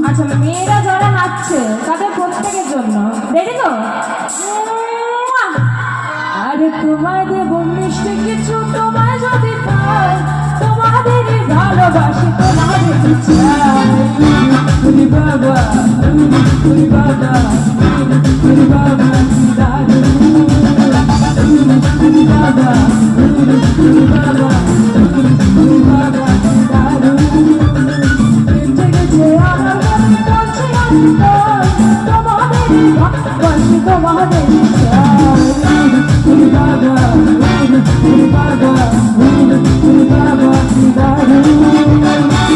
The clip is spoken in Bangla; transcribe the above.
আচ্ছা, মেয়েরা যারা নাচছে তাদের প্রত্যেকের জন্য রেডি তো? আরে তোমায় দেব মিষ্টি কিছু, তোমায় যদি পাই তোমাদের ভালোবাসি, তোমাদের চাই। বাবা বাবা বাবা দাদু বাবা বাবা বাবা দাদু জেগেছে আমার মনে করছে তোমাদের ভালোবাসি, তোমাদের চাই। বাবা বাবা বাবা দাদু